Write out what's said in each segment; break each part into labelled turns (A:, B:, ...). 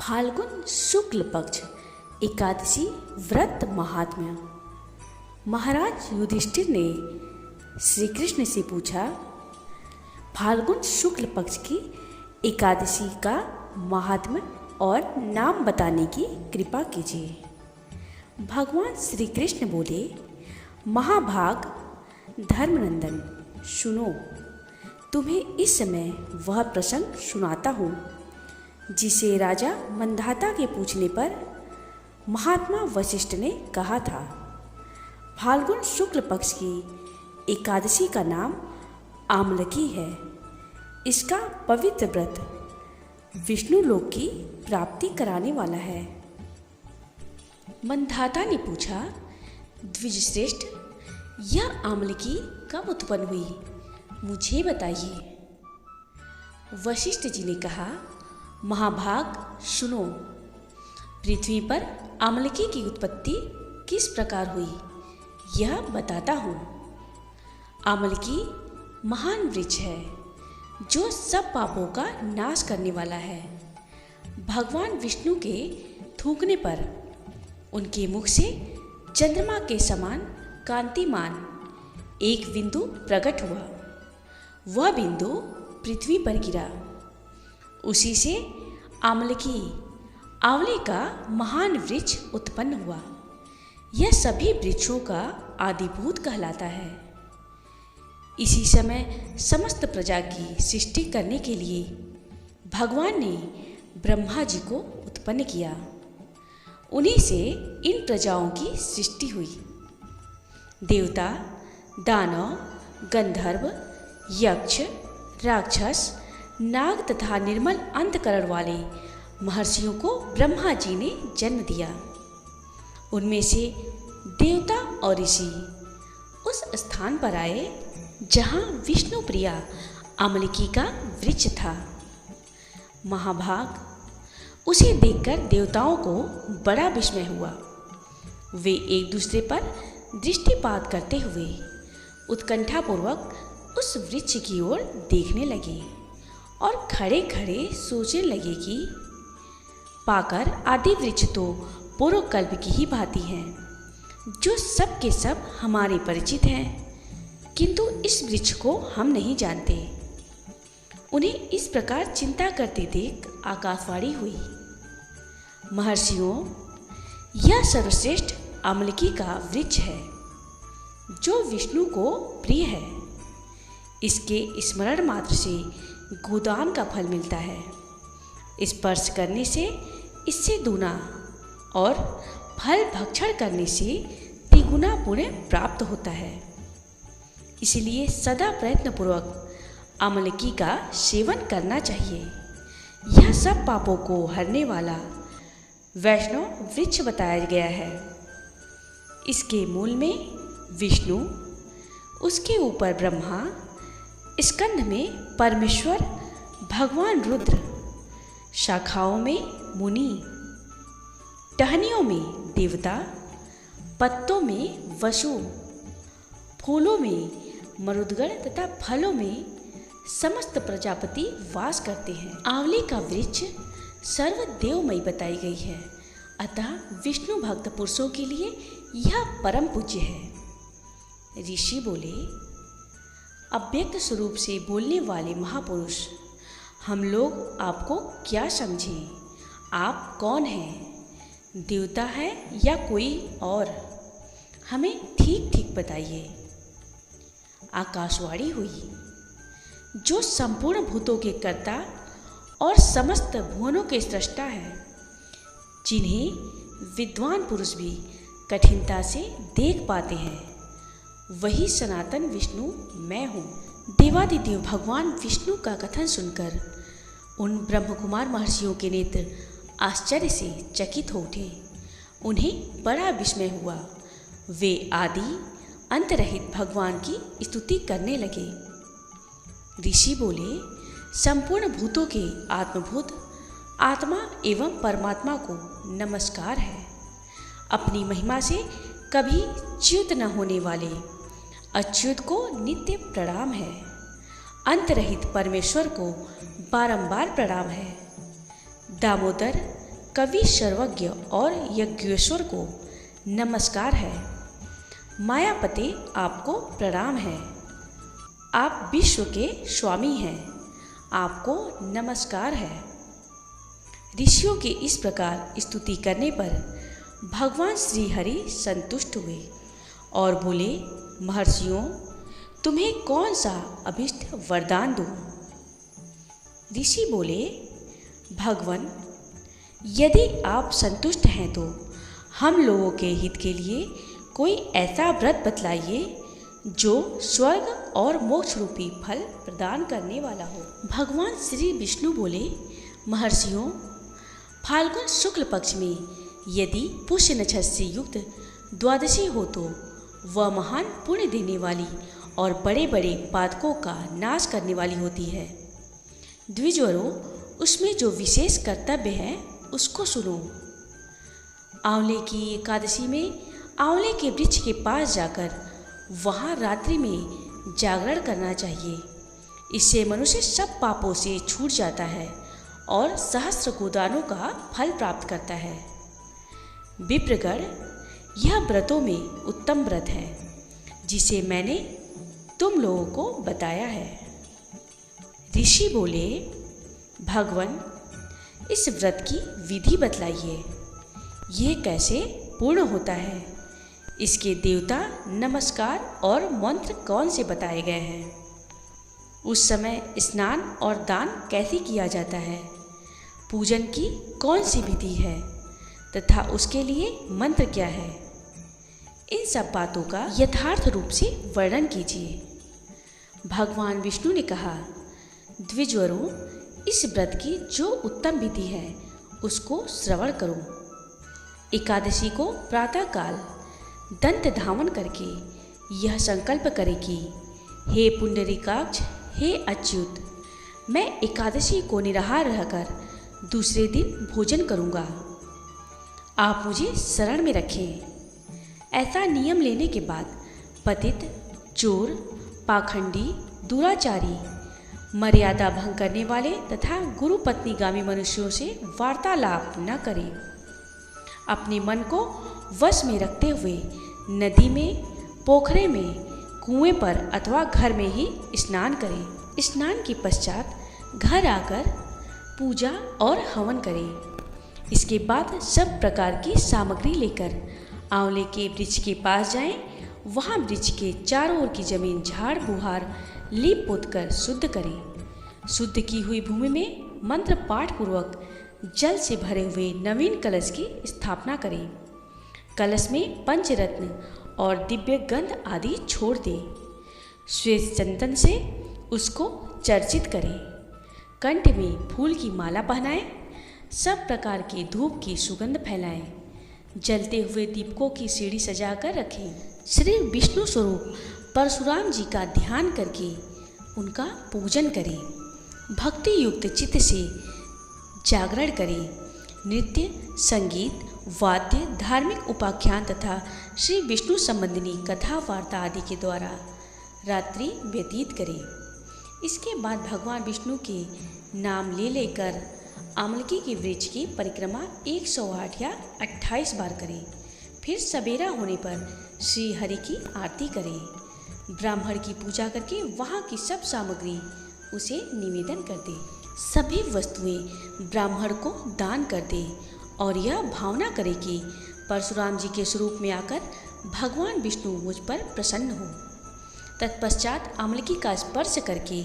A: फाल्गुन शुक्ल पक्ष एकादशी व्रत महात्म्य। महाराज युधिष्ठिर ने श्री कृष्ण से पूछा, फाल्गुन शुक्ल पक्ष की एकादशी का महात्म्य और नाम बताने की कृपा कीजिए। भगवान श्री कृष्ण बोले, महाभाग धर्मनंदन, सुनो, तुम्हें इस समय वह प्रसंग सुनाता हूँ जिसे राजा मंधाता के पूछने पर महात्मा वशिष्ठ ने कहा था। फाल्गुन शुक्ल पक्ष की एकादशी का नाम आमलकी है। इसका पवित्र व्रत विष्णु लोक की प्राप्ति कराने वाला है। मंधाता ने पूछा, द्विजश्रेष्ठ, यह आमलकी कब उत्पन्न हुई, मुझे बताइए। वशिष्ठ जी ने कहा, महाभाग सुनो, पृथ्वी पर आमलकी की उत्पत्ति किस प्रकार हुई यह बताता हूँ। आमलकी महान वृक्ष है जो सब पापों का नाश करने वाला है। भगवान विष्णु के थूकने पर उनके मुख से चंद्रमा के समान कांतिमान एक बिंदु प्रकट हुआ। वह बिंदु पृथ्वी पर गिरा। उसी से आमलकी, आंवले का महान वृक्ष उत्पन्न हुआ। यह सभी वृक्षों का आदिभूत कहलाता है। इसी समय समस्त प्रजा की सृष्टि करने के लिए भगवान ने ब्रह्मा जी को उत्पन्न किया। उन्हीं से इन प्रजाओं की सृष्टि हुई। देवता, दानव, गंधर्व, यक्ष, राक्षस, नाग तथा निर्मल अंतकरण वाले महर्षियों को ब्रह्मा जी ने जन्म दिया। उनमें से देवता और ऋषि उस स्थान पर आए जहाँ विष्णु प्रिया आमलकी का वृक्ष था। महाभाग, उसे देखकर देवताओं को बड़ा विस्मय हुआ। वे एक दूसरे पर दृष्टिपात करते हुए उत्कंठापूर्वक उस वृक्ष की ओर देखने लगे और खड़े खड़े सोचने लगे कि पाकर आदि वृक्ष तो पूर्व कल्प की ही भांति हैं, जो सब के सब हमारे परिचित हैं, किंतु इस वृक्ष को हम नहीं जानते। उन्हें इस प्रकार चिंता करते देख आकाशवाणी हुई, महर्षियों, यह सर्वश्रेष्ठ आमलकी का वृक्ष है जो विष्णु को प्रिय है। इसके स्मरण मात्र से गोदान का फल मिलता है। स्पर्श करने से इससे दूना और फल भक्षण करने से तिगुना पुण्य प्राप्त होता है। इसलिए सदा प्रयत्नपूर्वक आमलकी का सेवन करना चाहिए। यह सब पापों को हरने वाला वैष्णव वृक्ष बताया गया है। इसके मूल में विष्णु, उसके ऊपर ब्रह्मा, स्कंध में परमेश्वर भगवान रुद्र, शाखाओं में मुनि, टहनियों में देवता, पत्तों में वसु, फूलों में मरुदगण तथा फलों में समस्त प्रजापति वास करते हैं। आंवले का वृक्ष सर्वदेवमयी बताई गई है, अतः विष्णु भक्त पुरुषों के लिए यह परम पूज्य है। ऋषि बोले, अव्यक्त स्वरूप से बोलने वाले महापुरुष, हम लोग आपको क्या समझें? आप कौन हैं? देवता है या कोई और? हमें ठीक ठीक बताइए। आकाशवाणी हुई, जो संपूर्ण भूतों के कर्ता और समस्त भुवनों के सृष्टा है, जिन्हें विद्वान पुरुष भी कठिनता से देख पाते हैं, वही सनातन विष्णु मैं हूँ। देवादिदेव भगवान विष्णु का कथन सुनकर उन ब्रह्मकुमार महर्षियों के नेत्र आश्चर्य से चकित हो उठे। उन्हें बड़ा विस्मय हुआ। वे आदि अंत रहित भगवान की स्तुति करने लगे। ऋषि बोले, संपूर्ण भूतों के आत्मभूत आत्मा एवं परमात्मा को नमस्कार है। अपनी महिमा से कभी च्युत न होने वाले अच्युत को नित्य प्रणाम है। अंतरहित परमेश्वर को बारंबार प्रणाम है। दामोदर, कवि सर्वज्ञ और यज्ञेश्वर को नमस्कार है। मायापते आपको प्रणाम है। आप विश्व के स्वामी हैं, आपको नमस्कार है। ऋषियों की इस प्रकार स्तुति करने पर भगवान श्री हरि संतुष्ट हुए और बोले, महर्षियों, तुम्हें कौन सा अभिष्ट वरदान दूं? ऋषि बोले, भगवान, यदि आप संतुष्ट हैं तो हम लोगों के हित के लिए कोई ऐसा व्रत बतलाइए जो स्वर्ग और मोक्ष रूपी फल प्रदान करने वाला हो। भगवान श्री विष्णु बोले, महर्षियों, फाल्गुन शुक्ल पक्ष में यदि पुष्य नक्षत्र से युक्त द्वादशी हो तो वह महान पुण्य देने वाली और बड़े बड़े पातकों का नाश करने वाली होती है। द्विजवरों, उसमें जो विशेष कर्तव्य है उसको सुनो। आंवले की एकादशी में आंवले के वृक्ष के पास जाकर वहाँ रात्रि में जागरण करना चाहिए। इससे मनुष्य सब पापों से छूट जाता है और सहस्त्र गोदानों का फल प्राप्त करता है। विप्रगण, यह व्रतों में उत्तम व्रत है जिसे मैंने तुम लोगों को बताया है। ऋषि बोले, भगवान, इस व्रत की विधि बतलाइए। यह कैसे पूर्ण होता है? इसके देवता, नमस्कार और मंत्र कौन से बताए गए हैं? उस समय स्नान और दान कैसे किया जाता है? पूजन की कौन सी विधि है तथा उसके लिए मंत्र क्या है? इन सब बातों का यथार्थ रूप से वर्णन कीजिए। भगवान विष्णु ने कहा, द्विजवरों, इस व्रत की जो उत्तम विधि है उसको श्रवण करो। एकादशी को प्रातःकाल दंत धावन करके यह संकल्प करे कि हे पुंडरीकाक्ष, हे अच्युत, मैं एकादशी को निराहार रहकर दूसरे दिन भोजन करूँगा। आप मुझे शरण में रखें। ऐसा नियम लेने के बाद पतित, चोर, पाखंडी, दुराचारी, मर्यादा भंग करने वाले तथा गुरु पत्नीगामी मनुष्यों से वार्तालाप न करें। अपने मन को वश में रखते हुए नदी में, पोखरे में, कुएं पर अथवा घर में ही स्नान करें। स्नान के पश्चात घर आकर पूजा और हवन करें। इसके बाद सब प्रकार की सामग्री लेकर आंवले के वृक्ष के पास जाएं। वहाँ वृक्ष के चारों ओर की जमीन झाड़ बुहार लीप पोत कर शुद्ध करें। शुद्ध की हुई भूमि में मंत्र पाठ पूर्वक जल से भरे हुए नवीन कलश की स्थापना करें। कलश में पंचरत्न और दिव्य गंध आदि छोड़ दें। श्वेत चंदन से उसको चर्चित करें। कंठ में फूल की माला पहनाएं। सब प्रकार के धूप की सुगंध फैलाएं। जलते हुए दीपकों की सीढ़ी सजाकर रखें। श्री विष्णु स्वरूप परशुराम जी का ध्यान करके उनका पूजन करें। भक्ति युक्त चित्त से जागरण करें। नृत्य, संगीत, वाद्य, धार्मिक उपाख्यान तथा श्री विष्णु संबंधिनी कथा वार्ता आदि के द्वारा रात्रि व्यतीत करें। इसके बाद भगवान विष्णु के नाम ले लेकर आमलकी के वृक्ष की परिक्रमा 108 या 28 बार करें। फिर सवेरा होने पर श्री हरि की आरती करें। ब्राह्मण की पूजा करके वहाँ की सब सामग्री उसे निवेदन कर दें। सभी वस्तुएं ब्राह्मण को दान कर दे और यह भावना करे कि परशुराम जी के स्वरूप में आकर भगवान विष्णु मुझ पर प्रसन्न हो। तत्पश्चात आमलकी का स्पर्श करके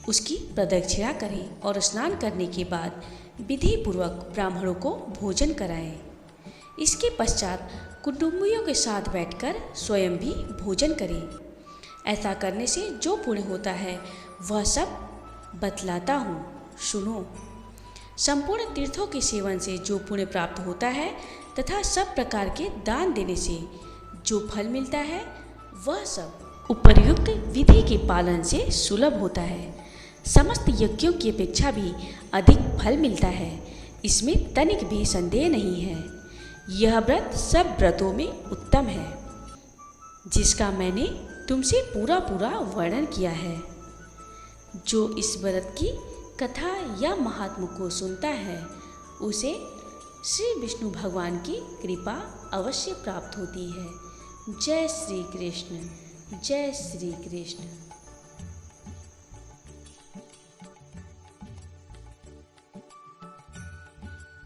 A: उसकी प्रदक्षिणा करें और स्नान करने के बाद विधि पूर्वक ब्राह्मणों को भोजन कराएं। इसके पश्चात कुटुंबियों के साथ बैठकर स्वयं भी भोजन करें। ऐसा करने से जो पुण्य होता है वह सब बतलाता हूँ, सुनो। संपूर्ण तीर्थों के सेवन से जो पुण्य प्राप्त होता है तथा सब प्रकार के दान देने से जो फल मिलता है वह सब उपर्युक्त विधि के पालन से सुलभ होता है। समस्त यज्ञों की अपेक्षा भी अधिक फल मिलता है, इसमें तनिक भी संदेह नहीं है। यह व्रत सब व्रतों में उत्तम है, जिसका मैंने तुमसे पूरा वर्णन किया है। जो इस व्रत की कथा या महात्म को सुनता है उसे श्री विष्णु भगवान की कृपा अवश्य प्राप्त होती है। जय श्री कृष्ण, जय श्री कृष्ण।